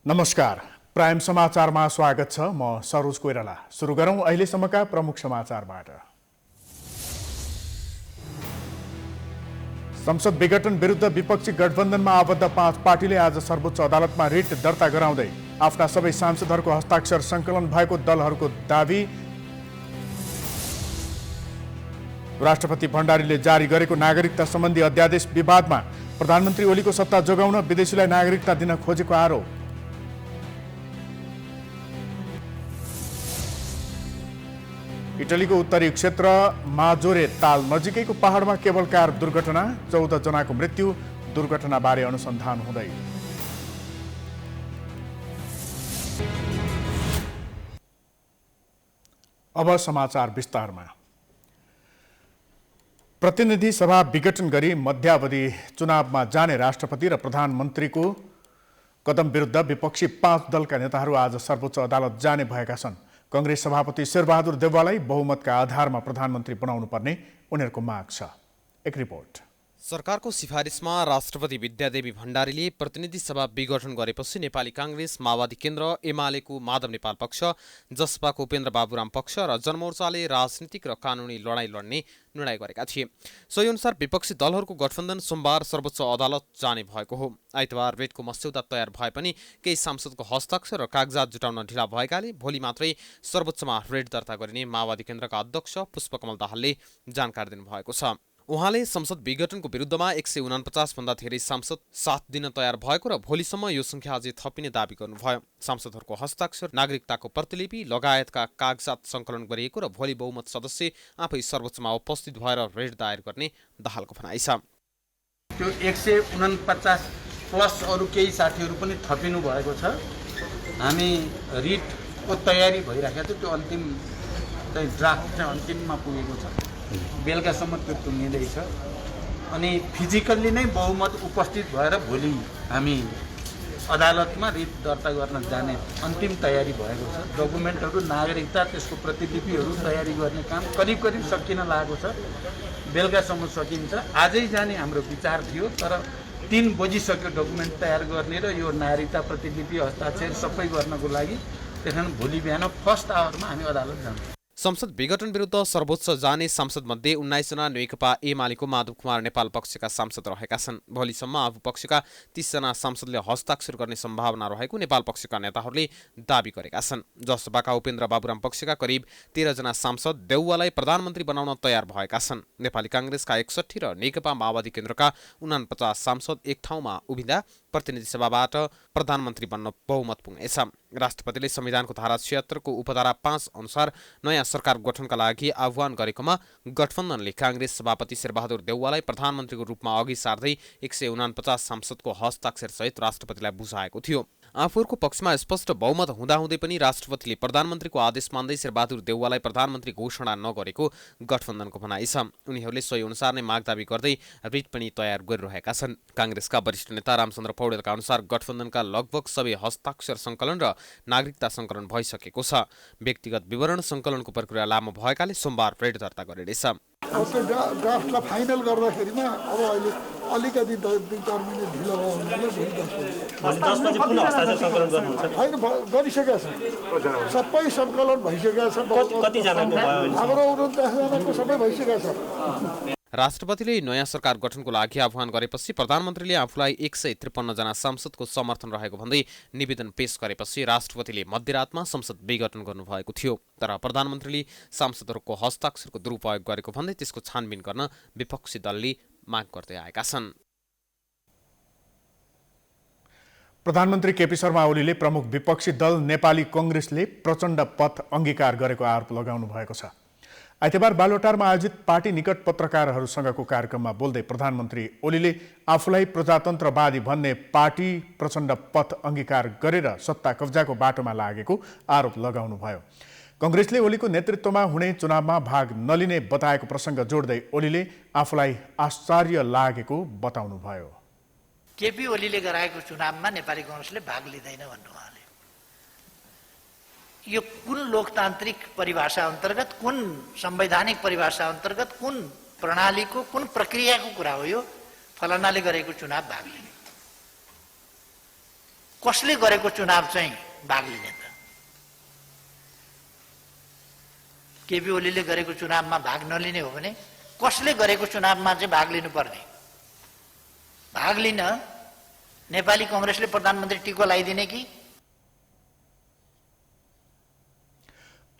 नमस्कार, प्राइम समाचारमा स्वागत छ। म सरोज कोइराला। सुरु गरौं अहिलेसम्मका प्रमुख समाचारबाट। संसद विघटन विरुद्ध विपक्षी गठबन्धनमा आबद्ध 5 पार्टीले आज सर्वोच्च अदालतमा रिट दर्ता गराउँदै आफ्ना सबै सांसदहरूको हस्ताक्षर संकलन भएको दलहरूको दाबी। राष्ट्रपति भण्डारीले जारी गरेको नागरिकता सम्बन्धी अध्यादेश विवादमा प्रधानमन्त्री ओलीको सत्ता जोगाउन विदेशीलाई नागरिकता दिन खोजेको आरोप। इटलीको उत्तरी क्षेत्र माजोरे ताल नजिकैको पहाडमा केबल कार दुर्घटना, 14 जनाको मृत्यु। दुर्घटनाबारे अनुसन्धान हुँदै। अब समाचार विस्तारमा। प्रतिनिधि सभा विघटन गरी मध्यावधि चुनावमा जाने राष्ट्रपति र प्रधानमन्त्रीको कदम विरुद्ध विपक्षी 5 दलका नेताहरू आज सर्वोच्च अदालत जाने भएका छन्। कांग्रेस सभापति शेरबहादुर देउवालाई बहुमतका आधारमा प्रधानमन्त्री बनाउनु पर्ने उनीहरूको माग छ। एक रिपोर्ट। सरकारको सिफारिसमा राष्ट्रपति विद्यादेवी भण्डारीले प्रतिनिधि सभा विघटन गरेपछि नेपाली कांग्रेस, माओवादी केन्द्र, एमालेको माधव नेपाल पक्ष, जसपाको उपेन्द्र बाबुराम पक्ष र जनमोर्चाले राजनीतिक र कानूनी लडाईँ लड्ने निर्णय गरेका थिए। सोही अनुसार विपक्षी दलहरूको गठबन्धन सोमबार सर्वोच्च अदालत जाने भएको हो। आइतबार रेटको मस्यौदा तयार भए पनि केही सांसदको हस्ताक्षर र कागजात जुटाउन ढिला भएकाले भोलि मात्रै सर्वोच्चमा रेट दर्ता गरिने माओवादी केन्द्रका अध्यक्ष पुष्पकमल दाहालले जानकारी दिनुभएको छ। उहाँले संसद विघटनको विरुद्धमा 149 भन्दा धेरै सांसद साथ दिन तयार भएको र भोलिसम्म यो संख्या अझै थपिने दावी गर्नुभयो। सांसदहरूको हस्ताक्षर, नागरिकताको प्रतिलिपि लगायतका कागजात संकलन गरिएको र भोलि बहुमत सदस्य आफै सर्वोच्चमा उपस्थित भएर रेट दायर गर्ने दाहालको भनाइ छ। त्यो 149 प्लस अरू केही साथीहरू पनि थपिनु भएको छ। हामी रिटको तयारी भइराखेको थियो। त्यो अन्तिम चाहिँ ड्राफ्ट चाहिँ अन्तिममा पुगेको छ। बेलुकासम्म त्यो टुङ्गिँदैछ अनि फिजिकल्ली नै बहुमत उपस्थित भएर भोलि हामी अदालतमा रिट दर्ता गर्न जाने अन्तिम तयारी भएको छ। डकुमेन्टहरू, नागरिकता, त्यसको प्रतिलिपिहरू तयारी गर्ने काम करिब सकिन लागेको छ। बेलुकासम्म सकिन्छ। आजै जाने हाम्रो विचार थियो, तर 3 बजिसक्यो डकुमेन्ट तयार गर्ने र यो नागरिकता प्रतिलिपि हस्ताक्षर सबै गर्नको लागि। त्यसकारण भोलि बिहान फर्स्ट आवरमा हामी अदालत जान्छौँ। संसद विघटन विरुद्ध सर्वोच्च जाने सांसदमध्ये 19 जना नेकपा एमालेको माधव कुमार नेपाल पक्षका सांसद रहेका छन्। भोलिसम्म आफू पक्षका 30 जना सांसदले हस्ताक्षर गर्ने सम्भावना रहेको नेपाल पक्षका नेताहरूले दावी गरेका छन्। जसपाका उपेन्द्र बाबुराम पक्षका करिब 13 जना सांसद देउवालाई प्रधानमन्त्री बनाउन तयार भएका छन्। नेपाली कांग्रेसका 61 र नेकपा माओवादी केन्द्रका 49 सांसद एक ठाउँमा उभिँदा प्रतिनिधि सभाबाट प्रधानमन्त्री बन्न बहुमत पुग्नेछ। राष्ट्रपतिले संविधानको धारा 76 को उपधारा 5 अनुसार नयाँ सरकार गठनका लागि आह्वान गरेकोमा गठबन्धनले कांग्रेस सभापति शेरबहादुर देउवालाई प्रधानमन्त्रीको रूपमा अघि सार्दै 149 सांसदको हस्ताक्षर सहित राष्ट्रपतिलाई बुझाएको थियो। आफूहरूको पक्षमा स्पष्ट बहुमत हुँदाहुँदै पनि राष्ट्रपतिले प्रधानमन्त्रीको आदेश मान्दै शेरबहादुर देउवालाई प्रधानमन्त्री घोषणा नगरेको गठबन्धनको भनाइ छ। उनीहरूले सोही अनुसार नै माग दावी गर्दै रिट पनि तयार गरिरहेका छन्। कांग्रेसका वरिष्ठ नेता रामचन्द्र पौडेलका अनुसार गठबन्धनका लगभग सबै हस्ताक्षर संकलन र नागरिकता संकलन भइसकेको छ। व्यक्तिगत विवरण संकलनको प्रक्रिया लामो भएकाले सोमबार रेट दर्ता गरिनेछ। ड्राफ्टलाई फाइनल गर्दाखेरिमा अब अहिले अलिकति 2-4 मिनेट ढिलो होइन, गरिसकेका छ। सबै सङ्कलन भइसकेका छ। हाम्रो 49 जनाको सबै भइसकेका छ। राष्ट्रपतिले नयाँ सरकार गठनको लागि आह्वान गरेपछि प्रधानमन्त्रीले आफूलाई 153 जना सांसदको समर्थन रहेको भन्दै निवेदन पेश गरेपछि राष्ट्रपतिले मध्यरातमा संसद विघटन गर्नुभएको थियो। तर प्रधानमन्त्रीले सांसदहरूको हस्ताक्षरको दुरुपयोग गरेको भन्दै त्यसको छानबिन गर्न विपक्षी दलले माग गर्दै आएका छन्। प्रधानमन्त्री केपी शर्मा ओलीले प्रमुख विपक्षी दल नेपाली कांग्रेसले प्रचण्ड पथ अंगीकार गरेको आरोप लगाउनु भएको छ। आइतबार बालुवाटारमा आयोजित पार्टी निकट पत्रकारहरूसँगको कार्यक्रममा बोल्दै प्रधानमन्त्री ओलीले आफूलाई प्रजातन्त्रवादी भन्ने पार्टी प्रचण्ड पथ अंगीकार गरेर सत्ता कब्जाको बाटोमा लागेको आरोप लगाउनुभयो। कांग्रेसले ओलीको नेतृत्वमा हुने चुनावमा भाग नलिने बताएको प्रसङ्ग जोड्दै ओलीले आफूलाई आश्चर्य लागेको बताउनुभयो। केपी ओलीले गराएको चुनावमा नेपाली कांग्रेसले भाग लिँदैन भन्नु उहाँले। यो कुन लोकतान्त्रिक परिभाषा अन्तर्गत, कुन संवैधानिक परिभाषा अन्तर्गत, कुन प्रणालीको, कुन प्रक्रियाको कुरा हो यो? फलानाले गरेको चुनाव भाग लिने। कसले गरेको चुनाव चाहिँ भाग लिने त? केपी ओलीले गरेको चुनावमा भाग नलिने हो भने कसले गरेको चुनावमा चाहिँ भाग लिनुपर्ने? भाग लिन नेपाली कङ्ग्रेसले प्रधानमन्त्री टिको लगाइदिने कि?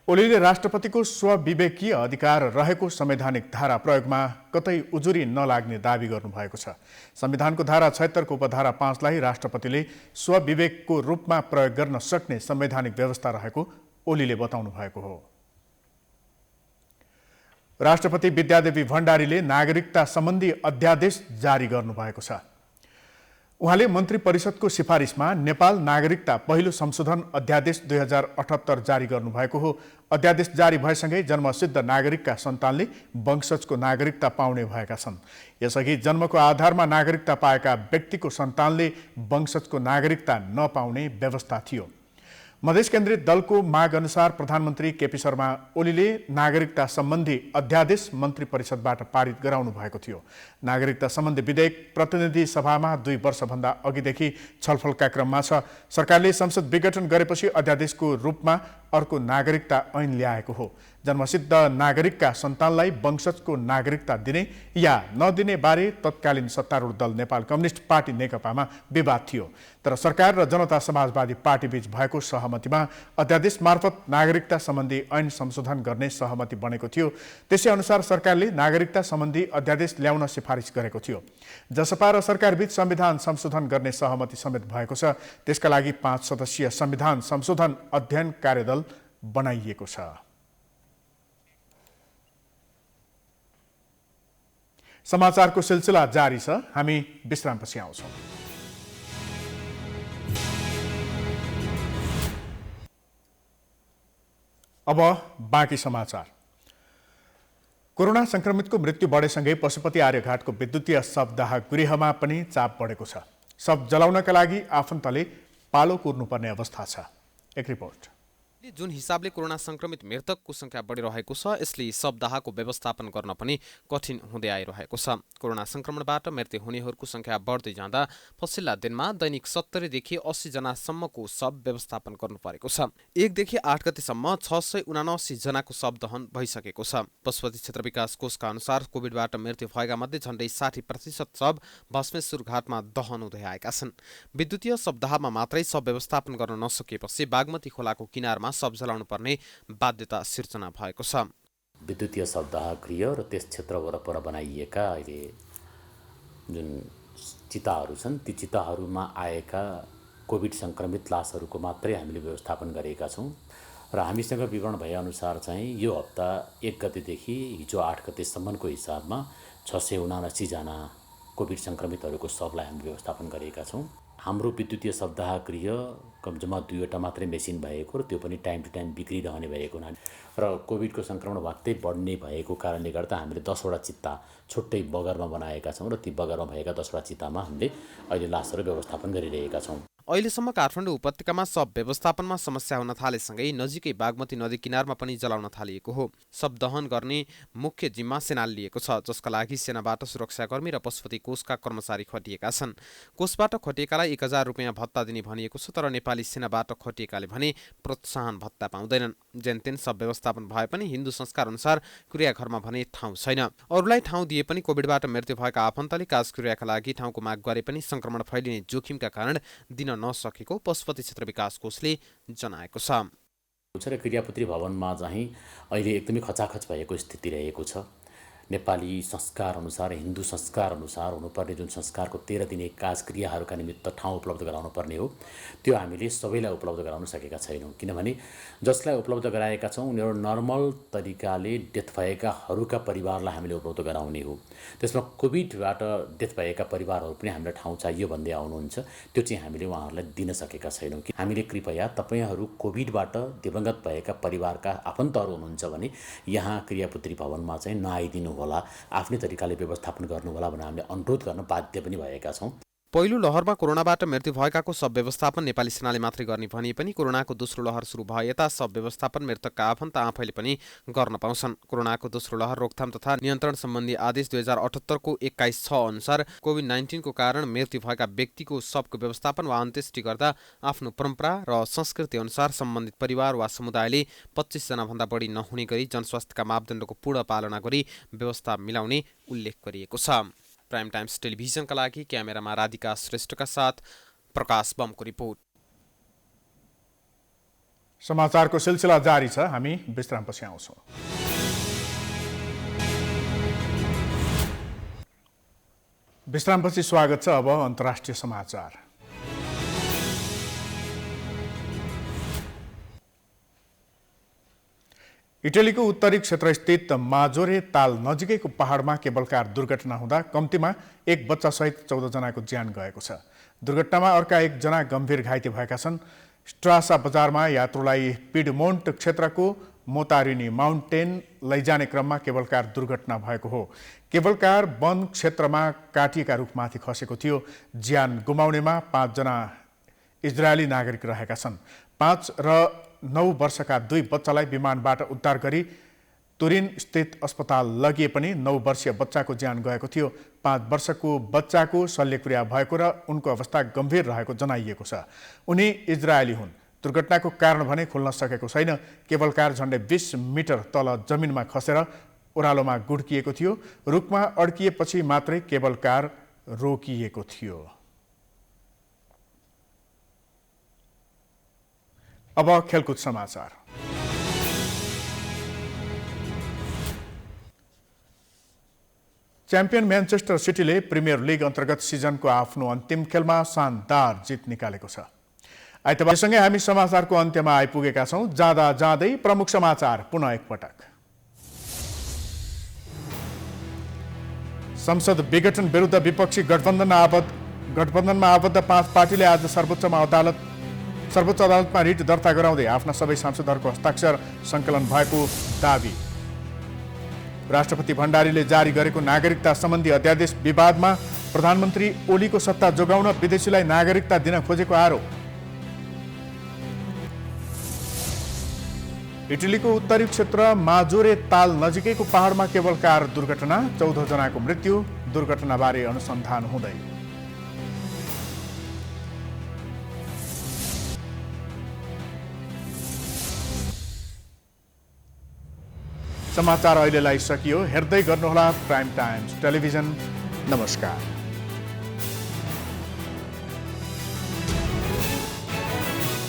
ओलीले राष्ट्रपतिको स्वविवेकीय अधिकार रहेको संवैधानिक धारा प्रयोगमा कतै उजुरी नलाग्ने दावी गर्नुभएको छ। संविधानको धारा 76 को उपधारा 5 लाई राष्ट्रपतिले स्वविवेकको रूपमा प्रयोग गर्न सक्ने संवैधानिक व्यवस्था रहेको ओलीले बताउनु भएको हो। राष्ट्रपति विद्यादेवी भण्डारीले नागरिकता सम्बन्धी अध्यादेश जारी गर्नुभएको छ। उहाँले मन्त्री परिषदको सिफारिसमा नेपाल नागरिकता पहिलो संशोधन अध्यादेश 2078 जारी गर्नुभएको हो। अध्यादेश जारी भएसँगै जन्मसिद्ध नागरिकका सन्तानले वंशजको नागरिकता पाउने भएका छन्। यसअघि जन्मको आधारमा नागरिकता पाएका व्यक्तिको सन्तानले वंशजको नागरिकता नपाउने व्यवस्था थियो। मधेस केन्द्रित दलको माग अनुसार प्रधानमन्त्री केपी शर्मा ओलीले नागरिकता सम्बन्धी अध्यादेश मन्त्री परिषदबाट पारित गराउनु भएको थियो। नागरिकता सम्बन्धी विधेयक प्रतिनिधि सभामा 2 वर्षभन्दा अघिदेखि छलफलका क्रममा छ। सरकारले संसद विघटन गरेपछि अध्यादेशको रूपमा अर्को नागरिकता ऐन ल्याएको हो। जन्मसिद्ध नागरिकका सन्तानलाई वंशजको नागरिकता दिने या नदिने बारे तत्कालीन सत्तारूढ दल नेपाल कम्युनिस्ट पार्टी नेकपामा विवाद थियो। तर सरकार र जनता समाजवादी पार्टीबीच भएको सहमतिमा अध्यादेश मार्फत नागरिकता सम्बन्धी ऐन संशोधन गर्ने सहमति बनेको थियो। त्यसै अनुसार सरकारले नागरिकता सम्बन्धी अध्यादेश ल्याउन सिफारिस गरेको थियो। जसपा र सरकारबीच संविधान संशोधन गर्ने सहमति समेत भएको छ। त्यसका लागि 5 सदस्यीय संविधान संशोधन अध्ययन कार्यदल बनाइएको छ। समाचारको सिलसिला जारी छ। हामी विश्रामपछि आउँछौँ। अब बाँकी समाचार। कोरोना संक्रमितको मृत्यु बढेसँगै पशुपति आर्यघाटको विद्युतीय शवदाह गृहमा पनि चाप बढेको छ। शव जलाउनका लागि आफन्तले पालो कुर्नुपर्ने अवस्था छ। एक रिपोर्ट। जुन हिसाबले कोरोना संक्रमित मृतकको संख्या बढिरहेको छ, यसले शवदाहको व्यवस्थापन गर्न पनि कठिन हुँदै आइरहेको छ। कोरोना संक्रमणबाट मृत्यु हुनेहरूको संख्या बढ्दै जाँदा पछिल्ला दिनमा दैनिक 70 देखि 80 जनासम्मको शव व्यवस्थापन गर्नु परेको छ। 1 देखि 8 गतेसम्म 679 जनाको शव दहन भइसकेको छ। पशुपति क्षेत्र विकास कोषका अनुसार कोभिडबाट मृत्यु भएका मध्ये झण्डै 60% शव भस्मेश्वर घाटमा दहन हुँदै आएका छन्। विद्युतीय शवदाहमा मात्रै शव व्यवस्थापन गर्न नसकेपछि बागमती खोलाको किनारमा शव जलाउनु पर्ने बाध्यता सिर्जना भएको छ। विद्युतीय शवदाह गृह र त्यस क्षेत्र वरपर बनाइएका अहिले जुन चिताहरू छन्, ती चिताहरूमा आएका कोभिड संक्रमित लासहरूको मात्रै हामीले व्यवस्थापन गरेका छौँ र हामीसँग विवरण भएअनुसार चाहिँ यो हप्ता 1 गतेदेखि हिजो 8 गतेसम्मको हिसाबमा 679 जना कोभिड संक्रमितहरूको शवलाई हामीले व्यवस्थापन गरेका छौँ। हाम्रो विद्युतीय शवदाह गृह जम्मा 2वटा मात्रै मेसिन भएको र त्यो पनि टाइम टु टाइम बिग्रिरहने भएको हुनाले र कोभिडको संक्रमण वात्तै बढ्ने भएको कारणले गर्दा हामीले 10वटा चित्ता छुट्टै बगरमा बनाएका छौँ र ती बगरमा भएका 10वटा चित्तामा हामीले अहिले लासहरू व्यवस्थापन गरिरहेका छौँ। अहिलेसम्म काठमाडौँ उपत्यकामा शव व्यवस्थापनमा समस्या हुन थालेसँगै नजिकै बागमती नदी किनारमा पनि जलाउन थालिएको हो। शव दहन गर्ने मुख्य जिम्मा सेनाले लिएको छ, जसका लागि सेनाबाट सुरक्षाकर्मी र पशुपति कोषका कर्मचारी खटिएका छन्। कोषबाट खटिएकालाई 1000 रुपियाँ भत्ता दिने भनिएको छ, तर नेपाली सेनाबाट खटिएकाले भने प्रोत्साहन भत्ता पाउँदैनन्। जेनतेन शव व्यवस्थापन भए पनि हिन्दू संस्कार अनुसार क्रियाघरमा भने ठाउँ छैन। अरूलाई ठाउँ दिए पनि कोभिडबाट मृत्यु भएका आफन्तले काजक्रियाका लागि ठाउँको माग गरे पनि संक्रमण फैलिने जोखिमका कारण दिन नसकेको पशुपति क्षेत्र विकास कोषले जनाएको छ। क्रियापुत्री भवनमा चाहिँ अहिले एकदमै खचाखच भएको स्थिति रहेको छ। नेपाली संस्कार अनुसार, हिन्दू संस्कार अनुसार हुनुपर्ने जुन संस्कारको 13 दिने काजक्रियाहरूका निमित्त ठाउँ उपलब्ध गराउनु पर्ने हो, त्यो हामीले सबैलाई उपलब्ध गराउन सकेका छैनौँ। किनभने जसलाई उपलब्ध गराएका छौँ उनीहरू नर्मल तरिकाले डेथ भएकाहरूका परिवारलाई हामीले उपलब्ध गराउने हो। त्यसमा कोभिडबाट डेथ भएका परिवारहरू पनि हामीलाई ठाउँ चाहियो भन्दै आउनुहुन्छ, त्यो चाहिँ हामीले उहाँहरूलाई दिन सकेका छैनौँ। हामीले कृपया तपाईहरू कोभिडबाट दिवंगत भएका परिवारका आफन्तहरू हुनुहुन्छ भने यहाँ क्रियापुत्री भवनमा चाहिँ नआइदिनु होला, आफ्नै तरिकाले व्यवस्थापन गर्नु होला भनेर हामीले अनुरोध गर्न बाध्य पनि भएका छौँ। पहिलो लहरमा कोरोनाबाट मृत्यु भएकाको सब व्यवस्थापन नेपाली सेनाले मात्रै गर्ने भनिए पनि कोरोनाको दोस्रो लहर सुरु भए यता सब व्यवस्थापन मृतकका आफन्त आफैले पनि गर्न पाउँछन्। कोरोनाको दोस्रो लहर रोकथाम तथा नियन्त्रण सम्बन्धी आदेश 2078 को 21(6) अनुसार कोभिड-19 को कारण मृत्यु भएका व्यक्तिको शवको व्यवस्थापन वा अन्त्येष्टि गर्दा आफ्नो परम्परा र संस्कृति अनुसार सम्बन्धित परिवार वा समुदायले 25 जना भन्दा बढी नहुने गरी जनस्वास्थ्यका मापदण्डको पूर्ण पालना गरी व्यवस्था मिलाउने उल्लेख गरिएको छ। प्राइम टाइम्स टेलिभिजनका लागि क्यामेरामा राधिका श्रेष्ठका साथ प्रकाश बमको रिपोर्ट। समाचारको सिलसिला जारी छ, हामी विश्रामपछि आउँछौँ। विश्रामपछि स्वागत छ। अब अन्तर्राष्ट्रिय समाचार। इटलीको उत्तरी क्षेत्रस्थित माजोरे ताल नजिकैको पहाडमा केबल कार दुर्घटना हुँदा कम्तीमा एक बच्चासहित 14 जनाको ज्यान गएको छ। दुर्घटनामा अर्का 1 जना गम्भीर घाइते भएका छन्। स्ट्रासा बजारमा यात्रुलाई पिडमोन्ट क्षेत्रको मोतारिनी माउन्टेन लैजाने क्रममा केबल कार दुर्घटना भएको हो। केबल कार वन क्षेत्रमा काटिएका रुखमाथि खसेको थियो। ज्यान गुमाउनेमा 5 जना इजरायली नागरिक रहेका छन्। 5 र 9 वर्षका 2 बच्चालाई विमानबाट उद्धार गरी तुरिन स्थित अस्पताल लगिए पनि 9 वर्षीय बच्चाको ज्यान गएको थियो। 5 वर्षको बच्चाको शल्यक्रिया भएको र उनको अवस्था गम्भीर रहेको जनाइएको छ। उनी इजरायली हुन्। दुर्घटनाको कारण भने खुल्न सकेको छैन। केबल कार झन्डै 20 मिटर तल जमिनमा खसेर ओह्रालोमा गुड्किएको थियो। रुखमा अड्किएपछि मात्रै केबल कार रोकिएको थियो। अब खेलकुद समाचार। च्याम्पियन म्यान्चेस्टर सिटीले प्रिमियर लिग अन्तर्गत सिजनको आफ्नो अन्तिम खेलमा शानदार जित निकालेको छ। आइतबारसँगै हामी समाचारको अन्त्यमा आइपुगेका छौँ। जाँदा जाँदै प्रमुख समाचार पुनः एकपटक। संसद विघटन विरुद्ध विपक्षी गठबन्धनमा आबद्ध 5 पार्टीले आज सर्वोच्च अदालतमा रिट दर्ता गराउँदै आफ्ना सबै सांसदहरूको हस्ताक्षर सङ्कलन भएको दावी। राष्ट्रपति भण्डारीले जारी गरेको नागरिकता सम्बन्धी अध्यादेश विवादमा प्रधानमन्त्री ओलीको सत्ता जोगाउन विदेशीलाई नागरिकता दिन खोजेको आरोप। इटलीको उत्तरी क्षेत्र माजोरे ताल नजिकैको पहाडमा केबल कार दुर्घटना, 14 जनाको मृत्यु। दुर्घटनाबारे अनुसन्धान हुँदै। समाचार अहिलेलाई सकियो। हेर्दै गर्नुहोला प्राइम टाइम्स टेलिभिजन। नमस्कार।